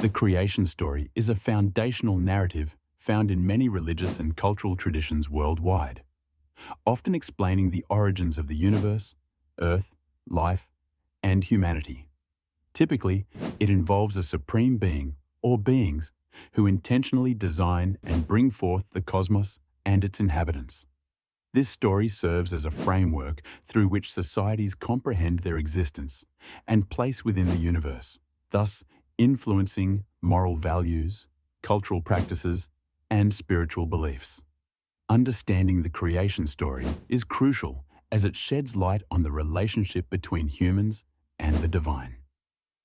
The creation story is a foundational narrative found in many religious and cultural traditions worldwide, often explaining the origins of the universe, earth, life, and humanity. Typically, it involves a supreme being or beings who intentionally design and bring forth the cosmos and its inhabitants. This story serves as a framework through which societies comprehend their existence and place within the universe, thus influencing moral values, cultural practices, and spiritual beliefs. Understanding the creation story is crucial as it sheds light on the relationship between humans and the divine.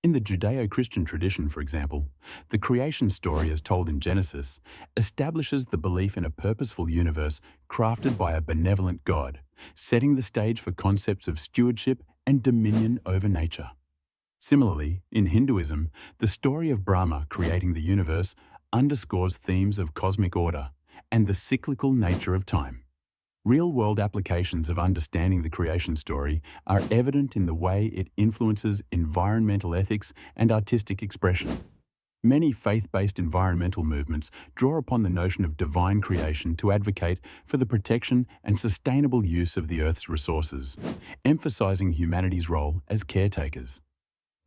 In the Judeo-Christian tradition, for example, the creation story as told in Genesis establishes the belief in a purposeful universe crafted by a benevolent God, setting the stage for concepts of stewardship and dominion over nature. Similarly, in Hinduism, the story of Brahma creating the universe underscores themes of cosmic order and the cyclical nature of time. Real-world applications of understanding the creation story are evident in the way it influences environmental ethics and artistic expression. Many faith-based environmental movements draw upon the notion of divine creation to advocate for the protection and sustainable use of the Earth's resources, emphasizing humanity's role as caretakers.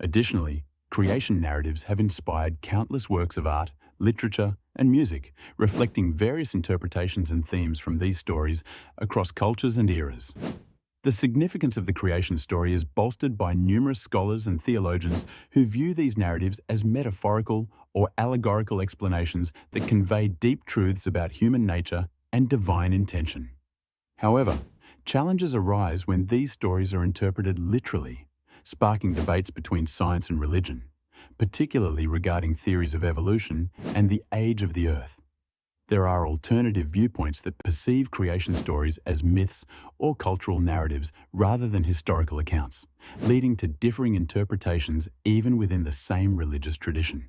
Additionally, creation narratives have inspired countless works of art, literature, and music, reflecting various interpretations and themes from these stories across cultures and eras. The significance of the creation story is bolstered by numerous scholars and theologians who view these narratives as metaphorical or allegorical explanations that convey deep truths about human nature and divine intention. However, challenges arise when these stories are interpreted literally, sparking debates between science and religion, particularly regarding theories of evolution and the age of the Earth. There are alternative viewpoints that perceive creation stories as myths or cultural narratives rather than historical accounts, leading to differing interpretations even within the same religious tradition.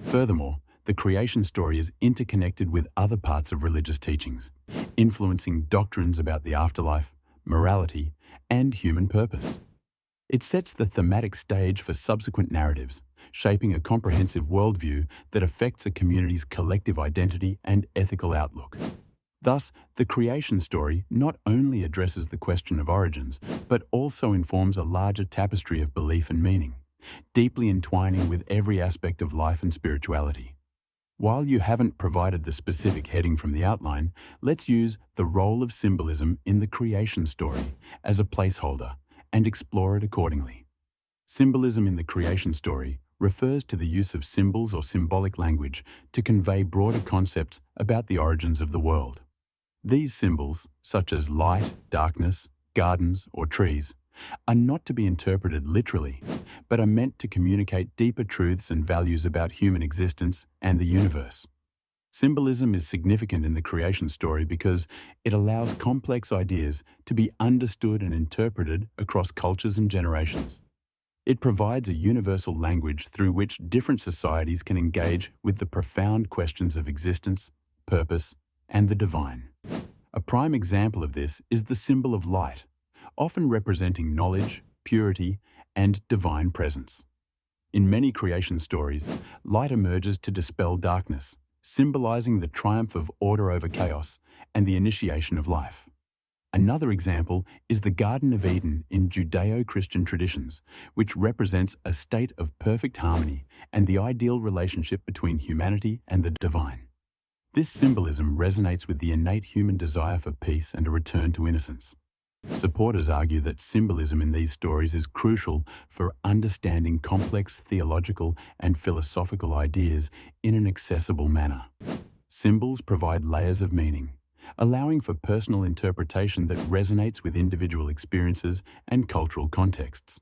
Furthermore, the creation story is interconnected with other parts of religious teachings, influencing doctrines about the afterlife, morality, and human purpose. It sets the thematic stage for subsequent narratives, shaping a comprehensive worldview that affects a community's collective identity and ethical outlook. Thus, the creation story not only addresses the question of origins, but also informs a larger tapestry of belief and meaning, deeply entwining with every aspect of life and spirituality. While you haven't provided the specific heading from the outline, let's use the role of symbolism in the creation story as a placeholder and explore it accordingly. Symbolism in the creation story refers to the use of symbols or symbolic language to convey broader concepts about the origins of the world. These symbols, such as light, darkness, gardens, or trees, are not to be interpreted literally, but are meant to communicate deeper truths and values about human existence and the universe. Symbolism is significant in the creation story because it allows complex ideas to be understood and interpreted across cultures and generations. It provides a universal language through which different societies can engage with the profound questions of existence, purpose, and the divine. A prime example of this is the symbol of light, often representing knowledge, purity, and divine presence. In many creation stories, light emerges to dispel darkness, symbolizing the triumph of order over chaos and the initiation of life. Another example is the Garden of Eden in Judeo-Christian traditions, which represents a state of perfect harmony and the ideal relationship between humanity and the divine. This symbolism resonates with the innate human desire for peace and a return to innocence. Supporters argue that symbolism in these stories is crucial for understanding complex theological and philosophical ideas in an accessible manner. Symbols provide layers of meaning, allowing for personal interpretation that resonates with individual experiences and cultural contexts.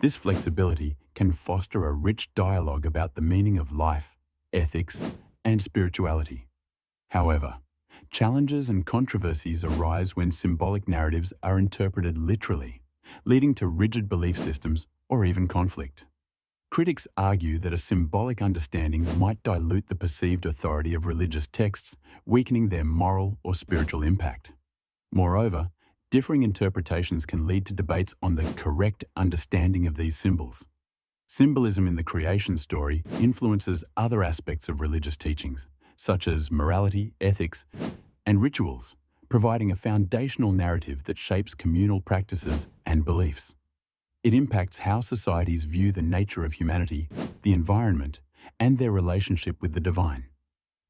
This flexibility can foster a rich dialogue about the meaning of life, ethics, and spirituality. However, challenges and controversies arise when symbolic narratives are interpreted literally, leading to rigid belief systems or even conflict. Critics argue that a symbolic understanding might dilute the perceived authority of religious texts, weakening their moral or spiritual impact. Moreover, differing interpretations can lead to debates on the correct understanding of these symbols. Symbolism in the creation story influences other aspects of religious teachings, such as morality, ethics, and rituals, providing a foundational narrative that shapes communal practices and beliefs. It impacts how societies view the nature of humanity, the environment, and their relationship with the divine.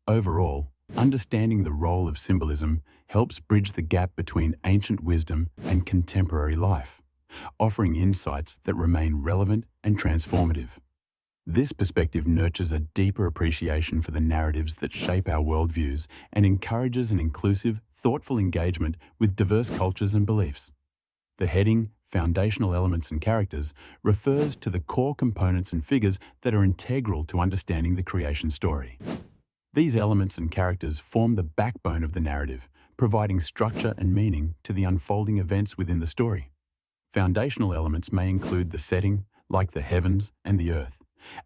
Overall, understanding the role of symbolism helps bridge the gap between ancient wisdom and contemporary life, offering insights that remain relevant and transformative. This perspective nurtures a deeper appreciation for the narratives that shape our worldviews and encourages an inclusive, thoughtful engagement with diverse cultures and beliefs. The heading, Foundational Elements and Characters, refers to the core components and figures that are integral to understanding the creation story. These elements and characters form the backbone of the narrative, providing structure and meaning to the unfolding events within the story. Foundational elements may include the setting, like the heavens and the earth,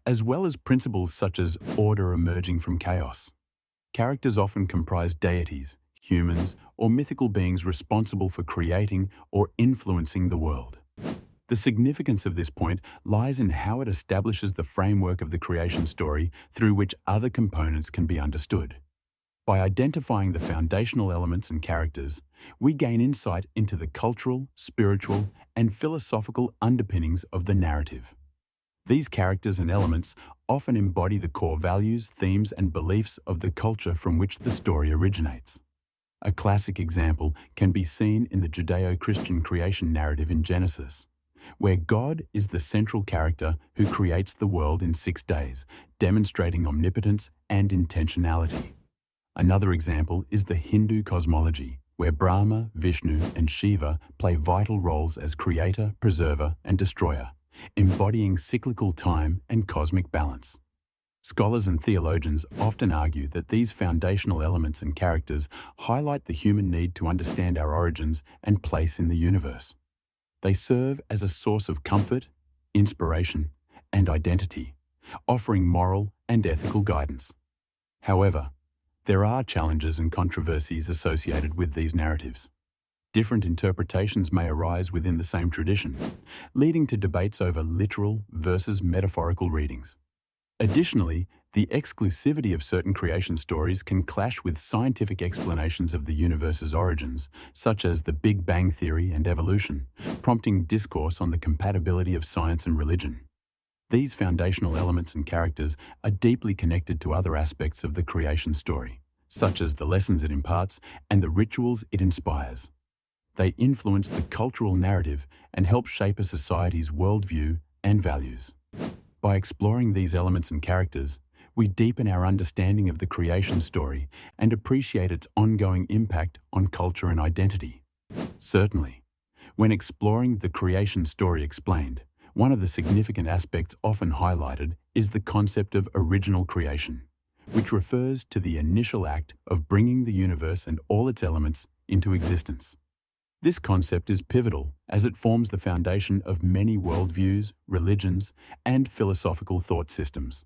as well as principles such as order emerging from chaos. Characters often comprise deities, humans, or mythical beings responsible for creating or influencing the world. The significance of this point lies in how it establishes the framework of the creation story through which other components can be understood. By identifying the foundational elements and characters, we gain insight into the cultural, spiritual, and philosophical underpinnings of the narrative. These characters and elements often embody the core values, themes, and beliefs of the culture from which the story originates. A classic example can be seen in the Judeo-Christian creation narrative in Genesis, where God is the central character who creates the world in 6 days, demonstrating omnipotence and intentionality. Another example is the Hindu cosmology, where Brahma, Vishnu, and Shiva play vital roles as creator, preserver, and destroyer, embodying cyclical time and cosmic balance. Scholars and theologians often argue that these foundational elements and characters highlight the human need to understand our origins and place in the universe. They serve as a source of comfort, inspiration, and identity, offering moral and ethical guidance. However, there are challenges and controversies associated with these narratives. Different interpretations may arise within the same tradition, leading to debates over literal versus metaphorical readings. Additionally, the exclusivity of certain creation stories can clash with scientific explanations of the universe's origins, such as the Big Bang Theory and evolution, prompting discourse on the compatibility of science and religion. These foundational elements and characters are deeply connected to other aspects of the creation story, such as the lessons it imparts and the rituals it inspires. They influence the cultural narrative and help shape a society's worldview and values. By exploring these elements and characters, we deepen our understanding of the creation story and appreciate its ongoing impact on culture and identity. Certainly, when exploring the creation story explained, one of the significant aspects often highlighted is the concept of original creation, which refers to the initial act of bringing the universe and all its elements into existence. This concept is pivotal as it forms the foundation of many worldviews, religions, and philosophical thought systems.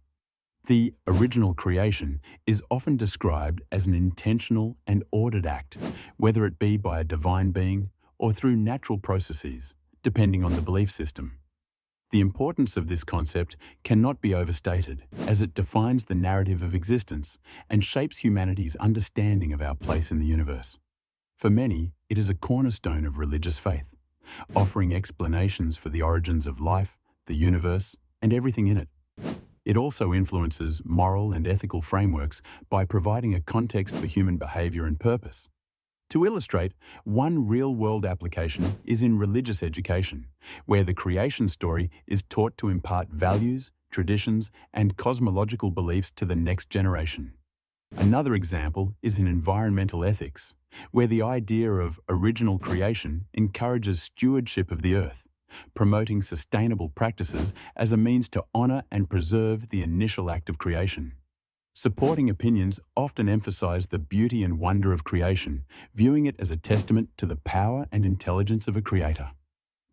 The original creation is often described as an intentional and ordered act, whether it be by a divine being or through natural processes, depending on the belief system. The importance of this concept cannot be overstated, as it defines the narrative of existence and shapes humanity's understanding of our place in the universe. For many, it is a cornerstone of religious faith, offering explanations for the origins of life, the universe, and everything in it. It also influences moral and ethical frameworks by providing a context for human behavior and purpose. To illustrate, one real-world application is in religious education, where the creation story is taught to impart values, traditions, and cosmological beliefs to the next generation. Another example is in environmental ethics, where the idea of original creation encourages stewardship of the earth, promoting sustainable practices as a means to honor and preserve the initial act of creation. Supporting opinions often emphasize the beauty and wonder of creation, viewing it as a testament to the power and intelligence of a creator.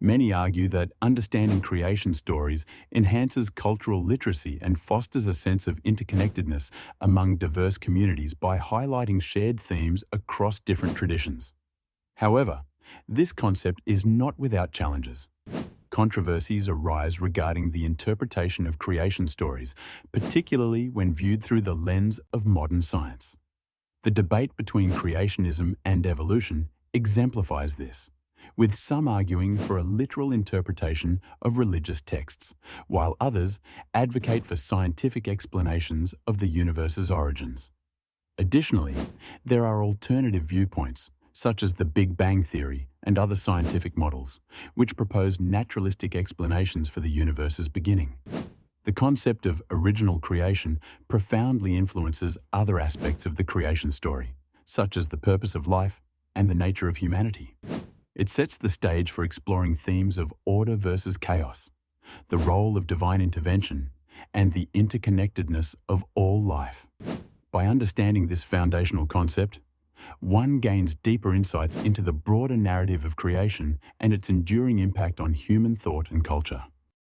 Many argue that understanding creation stories enhances cultural literacy and fosters a sense of interconnectedness among diverse communities by highlighting shared themes across different traditions. However, this concept is not without challenges. controversies arise regarding the interpretation of creation stories, particularly when viewed through the lens of modern science. The debate between creationism and evolution exemplifies this, with some arguing for a literal interpretation of religious texts, while others advocate for scientific explanations of the universe's origins. Additionally, there are alternative viewpoints, such as the Big Bang Theory and other scientific models, which propose naturalistic explanations for the universe's beginning. The concept of original creation profoundly influences other aspects of the creation story, such as the purpose of life and the nature of humanity. It sets the stage for exploring themes of order versus chaos, the role of divine intervention, and the interconnectedness of all life. By understanding this foundational concept, one gains deeper insights into the broader narrative of creation and its enduring impact on human thought and culture.